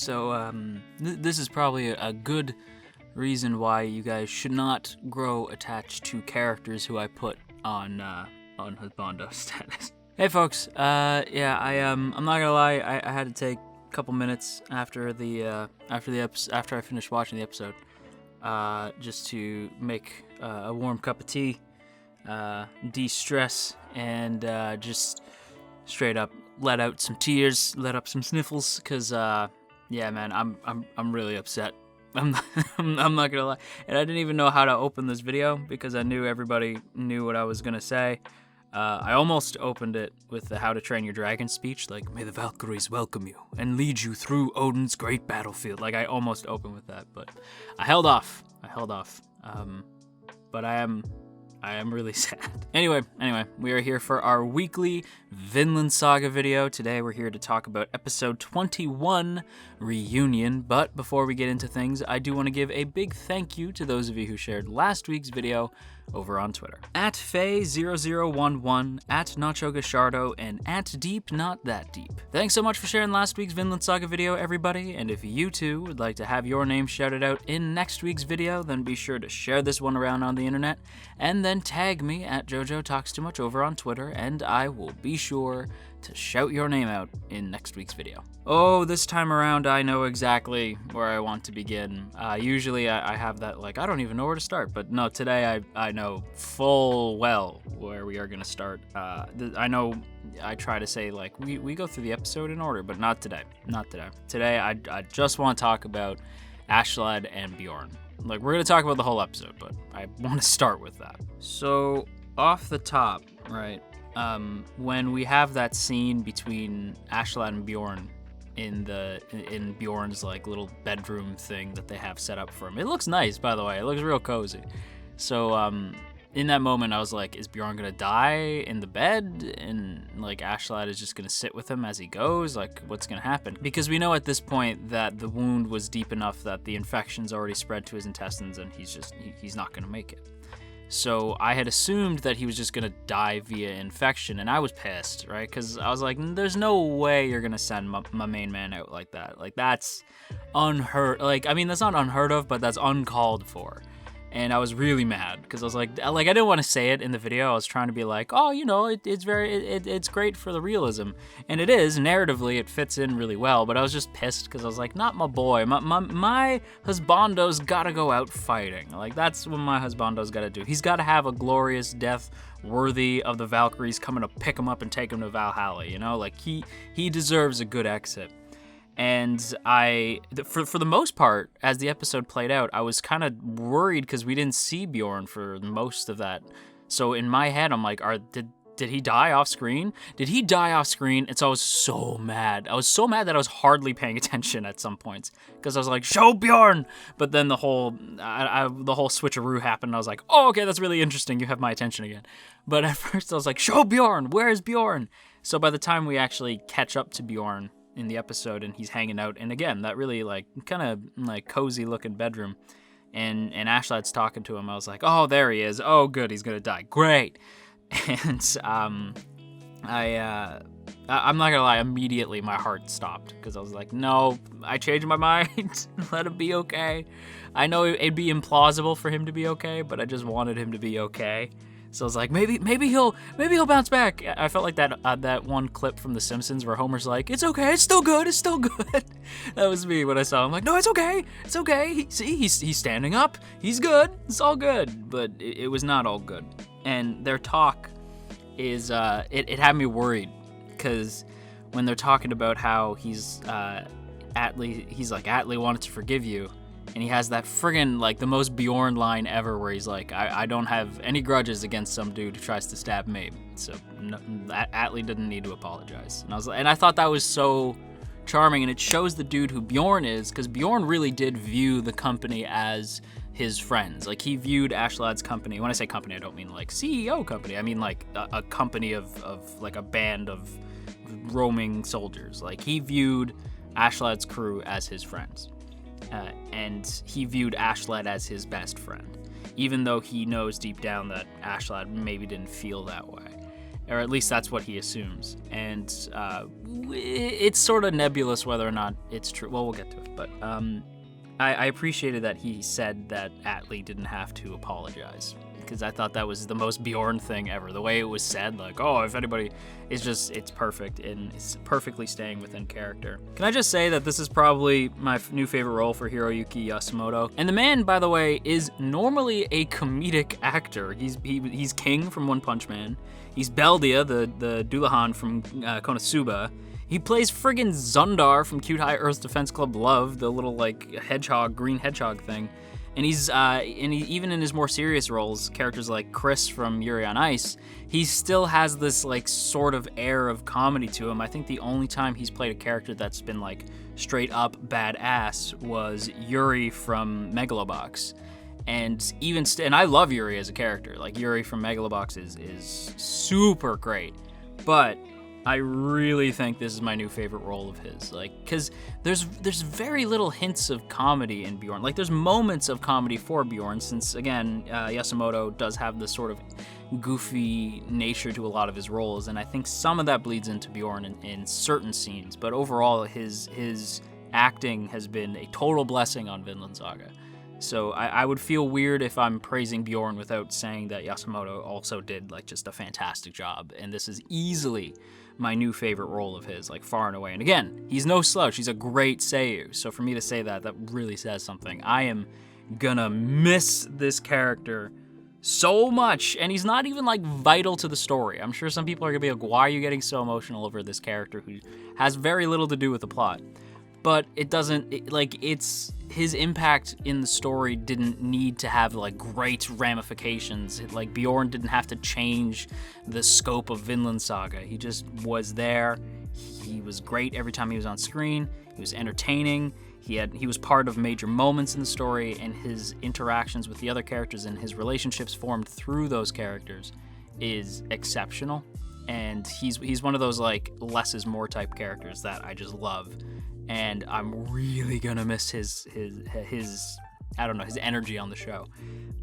So this is probably a good reason why you guys should not grow attached to characters who I put on husbando status. Hey folks, I'm not gonna lie, I had to take a couple minutes after I finished watching the episode, just to make a warm cup of tea, de-stress, and just straight up let out some tears, let up some sniffles, cause yeah, man, I'm really upset. I'm not gonna lie, and I didn't even know how to open this video because I knew everybody knew what I was gonna say. I almost opened it with the How to Train Your Dragon speech, like, may the Valkyries welcome you and lead you through Odin's great battlefield. Like, I almost opened with that, but I held off. But I am really sad. Anyway, we are here for our weekly Vinland Saga video. Today we're here to talk about episode 21, Reunion. But before we get into things, I do want to give a big thank you to those of you who shared last week's video over on Twitter. At Faye0011, at Nacho Gashardo, and at Deep Not That Deep. Thanks so much for sharing last week's Vinland Saga video, everybody, and if you too would like to have your name shouted out in next week's video, then be sure to share this one around on the internet, and then tag me at JoJo Talks Too Much over on Twitter, and I will be sure to shout your name out in next week's video. Oh, this time around I know exactly where I want to begin. Usually I have that, like, I don't even know where to start, but no, today I know full well where we are going to start. I know I try to say, like, we go through the episode in order, but not today. Today I just want to talk about Askeladd and Bjorn. Like, we're going to talk about the whole episode, but I want to start with that. So, off the top, right, when we have that scene between Askeladd and Bjorn in Bjorn's, like, little bedroom thing that they have set up for him. It looks nice, by the way. It looks real cozy. So, in that moment, I was like, is Bjorn gonna die in the bed? And, like, Askeladd is just gonna sit with him as he goes? Like, what's gonna happen? Because we know at this point that the wound was deep enough that the infection's already spread to his intestines and he's not gonna make it. So I had assumed that he was just gonna die via infection, and I was pissed, right? Because I was like, there's no way you're gonna send my main man out like that. Like, that's unheard. Like, I mean, that's not unheard of, but that's uncalled for. And I was really mad because I was like I didn't want to say it in the video. I was trying to be like, oh, you know, it's great for the realism, and it is narratively. It fits in really well. But I was just pissed because I was like, not my boy. My husbando's gotta go out fighting. Like, that's what my husbando's gotta do. He's gotta have a glorious death worthy of the Valkyries coming to pick him up and take him to Valhalla. You know, like he deserves a good exit. And for the most part, as the episode played out, I was kind of worried because we didn't see Bjorn for most of that. So in my head, I'm like, did he die off screen? Did he die off screen? And so I was so mad. I was so mad that I was hardly paying attention at some points because I was like, show Bjorn. But then the whole switcheroo happened. And I was like, oh, okay, that's really interesting. You have my attention again. But at first I was like, show Bjorn. Where is Bjorn? So by the time we actually catch up to Bjorn in the episode and he's hanging out, and again, that really, like, kind of like cozy looking bedroom, and Askeladd's talking to him, I was like, oh, there he is. Oh, good, he's gonna die. Great. And I'm not gonna lie, immediately my heart stopped because I was like, no, I changed my mind. Let him be okay. I know it'd be implausible for him to be okay, but I just wanted him to be okay. So I was like, maybe he'll bounce back. I felt like that one clip from The Simpsons where Homer's like, it's okay, it's still good. That was me when I saw him. Like, no, it's okay. He's standing up. He's good. It's all good. But it was not all good. And their talk is it had me worried because when they're talking about how he's like, Atli wanted to forgive you. And he has that friggin', like, the most Bjorn line ever where he's like, I don't have any grudges against some dude who tries to stab me. So Atli didn't need to apologize. And I thought that was so charming, and it shows the dude who Bjorn is, because Bjorn really did view the company as his friends. Like, he viewed Askeladd's company. When I say company, I don't mean like CEO company. I mean like a company of like a band of roaming soldiers. Like, he viewed Askeladd's crew as his friends. And he viewed Askeladd as his best friend, even though he knows deep down that Askeladd maybe didn't feel that way. or at least that's what he assumes. And it's sort of nebulous whether or not it's true. Well, we'll get to it. But I appreciated that he said that Atli didn't have to apologize, because I thought that was the most Bjorn thing ever. The way it was said, like, oh, if anybody, it's perfect, and it's perfectly staying within character. Can I just say that this is probably my new favorite role for Hiroyuki Yasumoto? And the man, by the way, is normally a comedic actor. He's King from One Punch Man. He's Beldia, the Dullahan from Konosuba. He plays friggin' Zundar from Cute High Earth Defense Club Love, the little like hedgehog, green hedgehog thing. And even in his more serious roles, characters like Chris from Yuri on Ice, he still has this like sort of air of comedy to him. I think the only time he's played a character that's been like straight up badass was Yuri from Megalobox. And and I love Yuri as a character. Like Yuri from Megalobox is super great, but I really think this is my new favorite role of his, like, because there's very little hints of comedy in Bjorn. Like, there's moments of comedy for Bjorn, since, again, Yasumoto does have this sort of goofy nature to a lot of his roles, and I think some of that bleeds into Bjorn in certain scenes, but overall, his acting has been a total blessing on Vinland Saga. So I would feel weird if I'm praising Bjorn without saying that Yasumoto also did, like, just a fantastic job, and this is easily my new favorite role of his, like, far and away. And again, he's no slouch. He's a great seiyuu. So for me to say that really says something. I am gonna miss this character so much, and he's not even, like, vital to the story. I'm sure some people are gonna be like, why are you getting so emotional over this character who has very little to do with the plot? But it doesn't, it's his impact in the story didn't need to have like great ramifications. Like Bjorn didn't have to change the scope of Vinland Saga. He just was there. He was great every time he was on screen. He was entertaining. He was part of major moments in the story, and his interactions with the other characters and his relationships formed through those characters is exceptional. And he's one of those like less is more type characters that I just love. And I'm really gonna miss his I don't know, his energy on the show.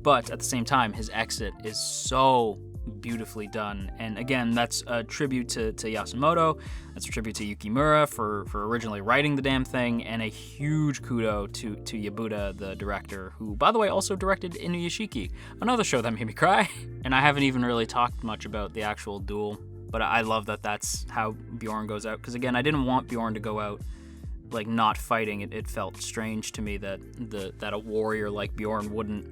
But at the same time, his exit is so beautifully done. And again, that's a tribute to Yasumoto. That's a tribute to Yukimura for originally writing the damn thing, and a huge kudo to Yabuda, the director, who, by the way, also directed Inuyashiki, another show that made me cry. And I haven't even really talked much about the actual duel, but I love that that's how Bjorn goes out. Because again, I didn't want Bjorn to go out like not fighting. It felt strange to me that a warrior like Bjorn wouldn't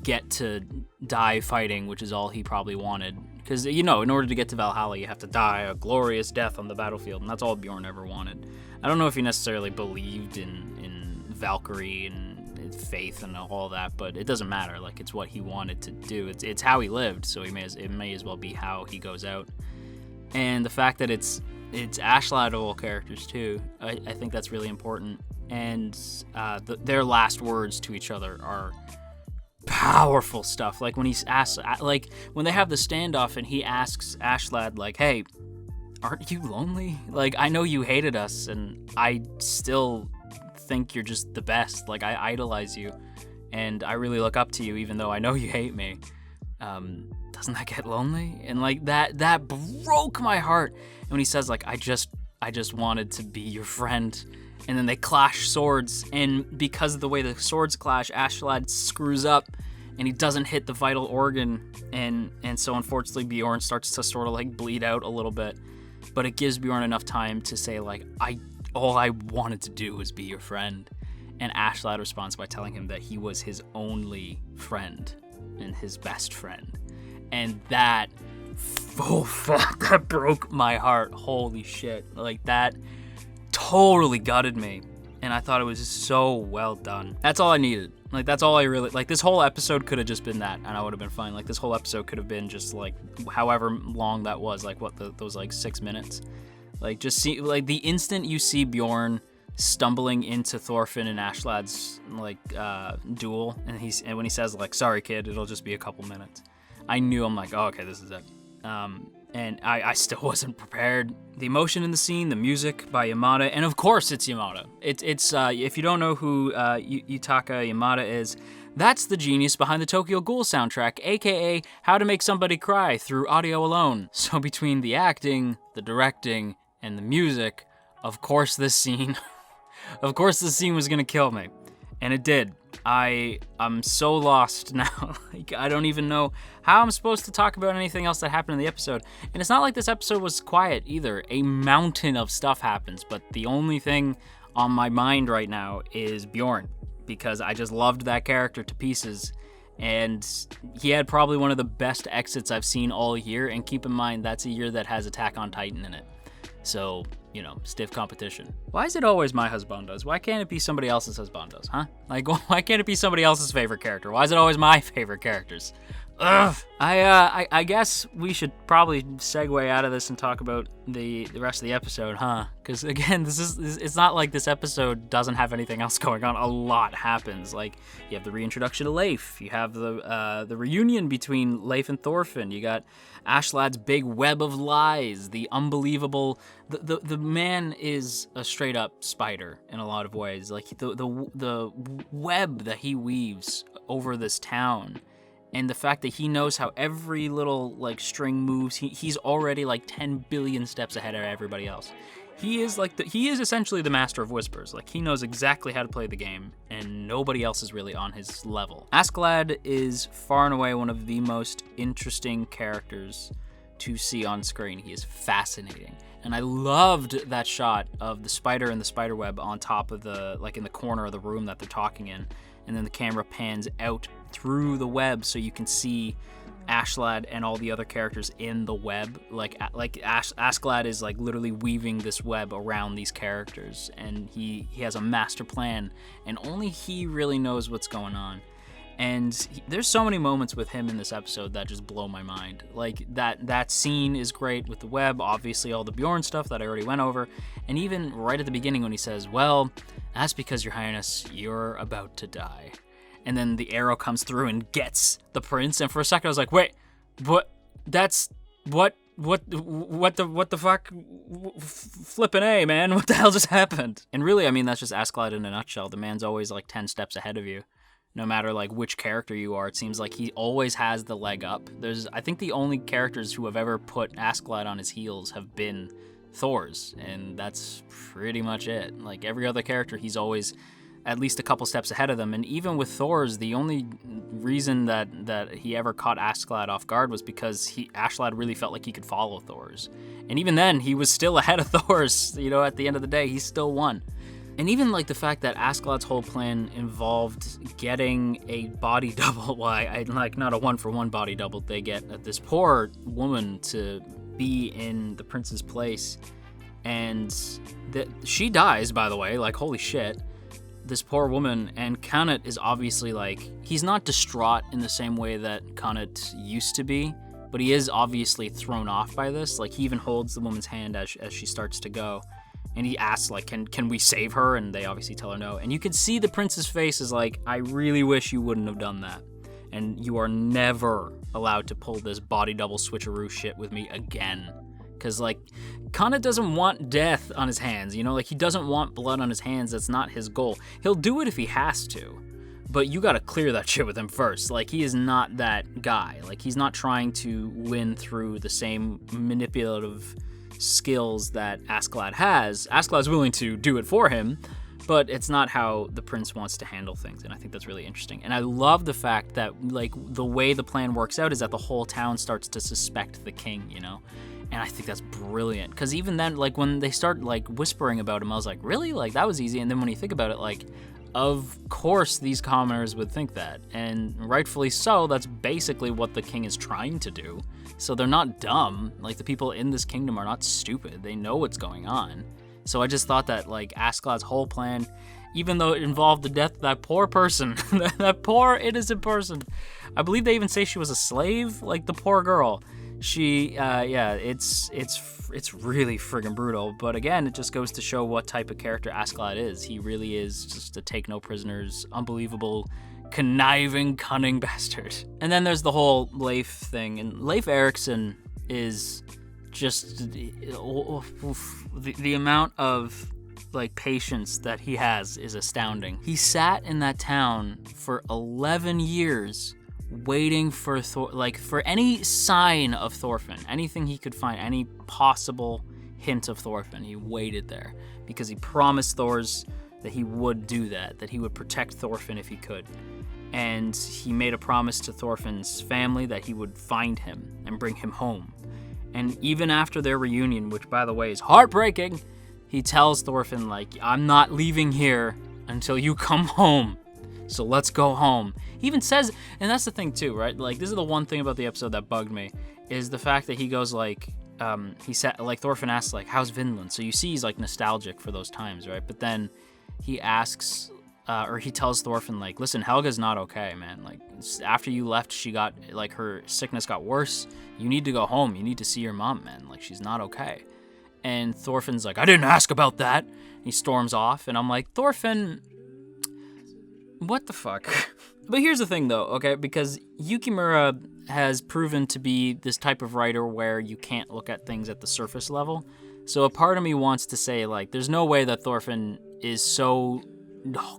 get to die fighting, which is all he probably wanted. Because, you know, in order to get to Valhalla, you have to die a glorious death on the battlefield, and that's all Bjorn ever wanted. I don't know if he necessarily believed in Valkyrie and faith and all that, but it doesn't matter. Like, it's what he wanted to do. It's how he lived, so it may as well be how he goes out. And the fact that it's Ashlad of all characters too, I think that's really important. And their last words to each other are powerful stuff. Like when he asks, like when they have the standoff and he asks Ashlad, like, "Hey, aren't you lonely? Like, I know you hated us, and I still think you're just the best. Like, I idolize you, and I really look up to you, even though I know you hate me. Doesn't that get lonely?" And like that broke my heart. And when he says like, I just wanted to be your friend, and then they clash swords, and because of the way the swords clash, Ashlad screws up and he doesn't hit the vital organ, and so unfortunately Bjorn starts to sort of like bleed out a little bit, but it gives Bjorn enough time to say like, all I wanted to do was be your friend. And Ashlad responds by telling him that he was his only friend and his best friend. And that, oh fuck, that broke my heart. Holy shit. Like, that totally gutted me. And I thought it was so well done. That's all I needed. Like, that's all I really, like, this whole episode could have just been that, and I would have been fine. Like, this whole episode could have been just, like, however long that was, like, those, like, 6 minutes. Like, just see, like, the instant you see Bjorn stumbling into Thorfinn and Ashlad's, like, duel, and when he says, like, "Sorry, kid, it'll just be a couple minutes," I knew, I'm like, oh, okay, this is it. And I still wasn't prepared. The emotion in the scene, the music by Yamada, and of course it's Yamada. It's if you don't know who Yutaka Yamada is, That's the genius behind the Tokyo Ghoul soundtrack, aka How to Make Somebody Cry through audio alone. So between the acting, the directing, and the music, of course this scene was gonna kill me. And it did. I'm so lost now. Like, I don't even know how I'm supposed to talk about anything else that happened in the episode. And it's not like this episode was quiet either. A mountain of stuff happens, but the only thing on my mind right now is Bjorn, because I just loved that character to pieces. And he had probably one of the best exits I've seen all year. And keep in mind, that's a year that has Attack on Titan in it. So, you know, stiff competition. Why is it always my husbandos? Why can't it be somebody else's husbandos, huh? Like, why can't it be somebody else's favorite character? Why is it always my favorite characters? Ugh. I guess we should probably segue out of this and talk about the rest of the episode, huh? Because again, it's not like this episode doesn't have anything else going on. A lot happens. Like, you have the reintroduction of Leif. You have the reunion between Leif and Thorfinn. You got Ashlad's big web of lies. The unbelievable. The man is a straight up spider in a lot of ways. Like the web that he weaves over this town. And the fact that he knows how every little, like, string moves, he's already, like, 10 billion steps ahead of everybody else. He is essentially the master of whispers. Like, he knows exactly how to play the game, and nobody else is really on his level. Askeladd is far and away one of the most interesting characters to see on screen. He is fascinating. And I loved that shot of the spider and the spider web on top of in the corner of the room that they're talking in. And then the camera pans out through the web so you can see Ashlad and all the other characters in the web. Askeladd is like literally weaving this web around these characters, and he has a master plan, and only he really knows what's going on. And there's so many moments with him in this episode that just blow my mind. Like, that scene is great with the web, obviously all the Bjorn stuff that I already went over, and even right at the beginning when he says, well, that's because, Your Highness, you're about to die. And then the arrow comes through and gets the prince, and for a second I was like, wait, what? That's, what the fuck? Flippin' A, man, what the hell just happened? And really, I mean, that's just Askeladd in a nutshell. The man's always like 10 steps ahead of you. No matter like which character you are, it seems like he always has the leg up. I think the only characters who have ever put Askeladd on his heels have been Thor's, and that's pretty much it. Like every other character, he's always at least a couple steps ahead of them. And even with Thor's, the only reason that he ever caught Askeladd off guard was because Askeladd really felt like he could follow Thor's. And even then, he was still ahead of Thor's. You know, at the end of the day, he still won. And even like the fact that Askeladd's whole plan involved getting a body double, like not a one-for-one body double, they get this poor woman to be in the prince's place, and she dies, by the way, like holy shit, this poor woman. And Kanat is obviously like, he's not distraught in the same way that Kanat used to be, but he is obviously thrown off by this. Like he even holds the woman's hand as she starts to go. And he asks, like, can we save her? And they obviously tell her no. And you can see the prince's face is like, I really wish you wouldn't have done that. And you are never allowed to pull this body double switcheroo shit with me again. Because, like, Kanat doesn't want death on his hands, you know? Like, he doesn't want blood on his hands. That's not his goal. He'll do it if he has to. But you gotta clear that shit with him first. Like, he is not that guy. Like, he's not trying to win through the same manipulative skills that Askeladd has. Askeladd's willing to do it for him, but it's not how the prince wants to handle things, and I think that's really interesting. And I love the fact that, like, the way the plan works out is that the whole town starts to suspect the king, you know? And I think that's brilliant, because even then, like, when they start, like, whispering about him, I was like, really? Like, that was easy. And then when you think about it, like, of course these commoners would think that, and rightfully so. That's basically what the king is trying to do. So they're not dumb. Like, the people in this kingdom are not stupid. They know what's going on. So I just thought that, like, Askeladd's whole plan, even though it involved the death of that poor person, that poor innocent person. I believe they even say she was a slave, like the poor girl. She, yeah, it's really friggin' brutal. But again, it just goes to show what type of character Askeladd is. He really is just a take no prisoners, unbelievable, conniving, cunning bastard. And then there's the whole Leif thing, and Leif Erikson is just the amount of like patience that he has is astounding. He sat in that town for 11 years waiting for for any sign of Thorfinn, anything he could find, any possible hint of Thorfinn. He waited there because he promised Thors that he would do that he would protect Thorfinn if he could. And he made a promise to Thorfinn's family that he would find him and bring him home. And even after their reunion, which by the way is heartbreaking, he tells Thorfinn, like, I'm not leaving here until you come home. So let's go home. He even says, and that's the thing too, right? Like, this is the one thing about the episode that bugged me, is the fact that he goes like, he said, like, Thorfinn asks, like, how's Vinland? So you see he's like nostalgic for those times, right? But then he asks, or he tells Thorfinn, like, listen, Helga's not okay, man. Like, after you left, she got, like, her sickness got worse. You need to go home. You need to see your mom, man. Like, she's not okay. And Thorfinn's like, I didn't ask about that. He storms off, and I'm like, Thorfinn, what the fuck? But here's the thing, though, okay? Because Yukimura has proven to be this type of writer where you can't look at things at the surface level. So a part of me wants to say, like, there's no way that Thorfinn is so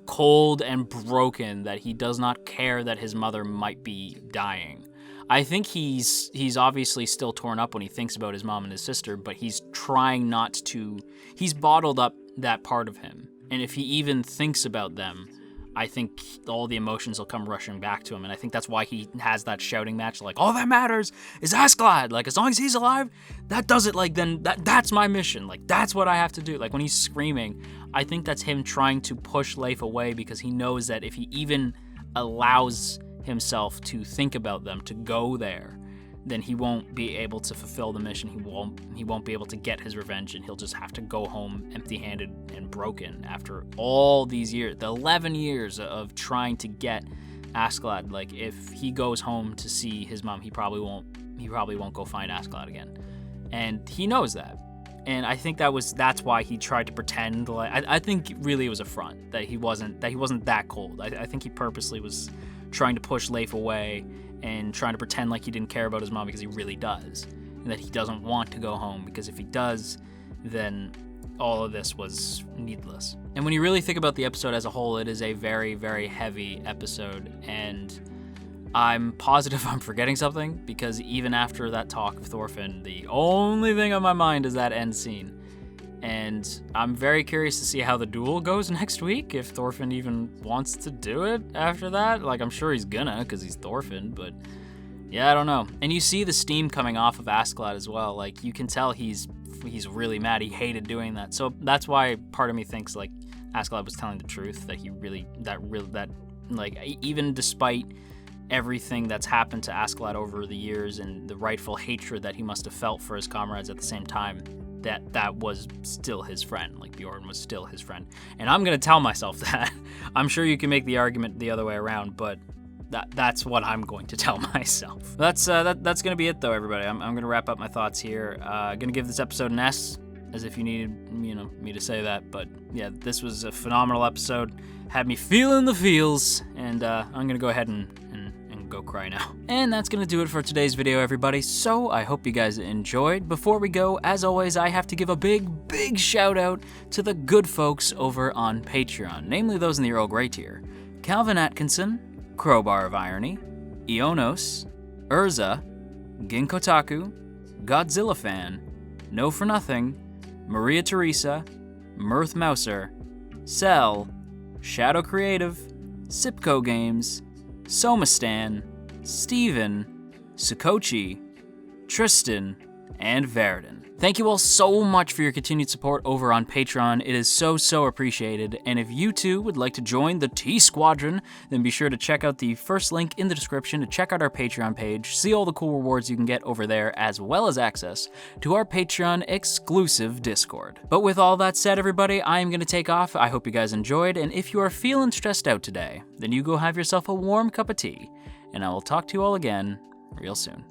cold and broken that he does not care that his mother might be dying. I think he's obviously still torn up when he thinks about his mom and his sister, but he's trying not to. He's bottled up that part of him. And if he even thinks about them, I think all the emotions will come rushing back to him. And I think that's why he has that shouting match, like, all that matters is Askeladd. Like, as long as he's alive, that does it. Like, then that's my mission. Like, that's what I have to do. Like, when he's screaming, I think that's him trying to push Leif away because he knows that if he even allows himself to think about them, to go there, then he won't be able to fulfill the mission. He won't be able to get his revenge, and he'll just have to go home empty-handed and broken after all these years, the 11 years of trying to get Askeladd. Like, if he goes home to see his mom, he probably won't go find Askeladd again. And he knows that. And I think that's why he tried to pretend like, I think really it was a front that he wasn't that cold. I think he purposely was trying to push Leif away and trying to pretend like he didn't care about his mom, because he really does, and that he doesn't want to go home, because if he does, then all of this was needless. And when you really think about the episode as a whole, it is a very, very heavy episode, and I'm positive I'm forgetting something, because even after that talk of Thorfinn, the only thing on my mind is that end scene. And I'm very curious to see how the duel goes next week, if Thorfinn even wants to do it after that. Like, I'm sure he's gonna, because he's Thorfinn, but yeah, I don't know. And you see the steam coming off of Askeladd as well. Like, you can tell he's really mad. He hated doing that. So that's why part of me thinks, like, Askeladd was telling the truth, that even despite everything that's happened to Askeladd over the years and the rightful hatred that he must have felt for his comrades at the same time, that was still his friend. Like, Bjorn was still his friend. And I'm going to tell myself that. I'm sure you can make the argument the other way around, but that's what I'm going to tell myself. That's going to be it, though, everybody. I'm going to wrap up my thoughts here. Going to give this episode an S, as if you needed, me to say that. But yeah, this was a phenomenal episode. Had me feeling the feels, and I'm going to go ahead and go cry now. And that's gonna do it for today's video, everybody. So I hope you guys enjoyed. Before we go, as always, I have to give a big shout out to the good folks over on Patreon, namely those in the Earl Grey tier: Calvin Atkinson, Crowbar of Irony, Ionos, Urza, Ginkotaku, Godzilla Fan, No For Nothing, Maria Teresa, Mirth Mouser, Cell, Shadow Creative, Sipco Games, Somastan, Steven, Sukochi, Tristan, and Verdon. Thank you all so much for your continued support over on Patreon. It is so appreciated. And if you too would like to join the T Squadron, then be sure to check out the first link in the description to check out our Patreon page, see all the cool rewards you can get over there, as well as access to our Patreon exclusive Discord. But with all that said, everybody, I am going to take off. I hope you guys enjoyed, and if you are feeling stressed out today, then you go have yourself a warm cup of tea, and I will talk to you all again real soon.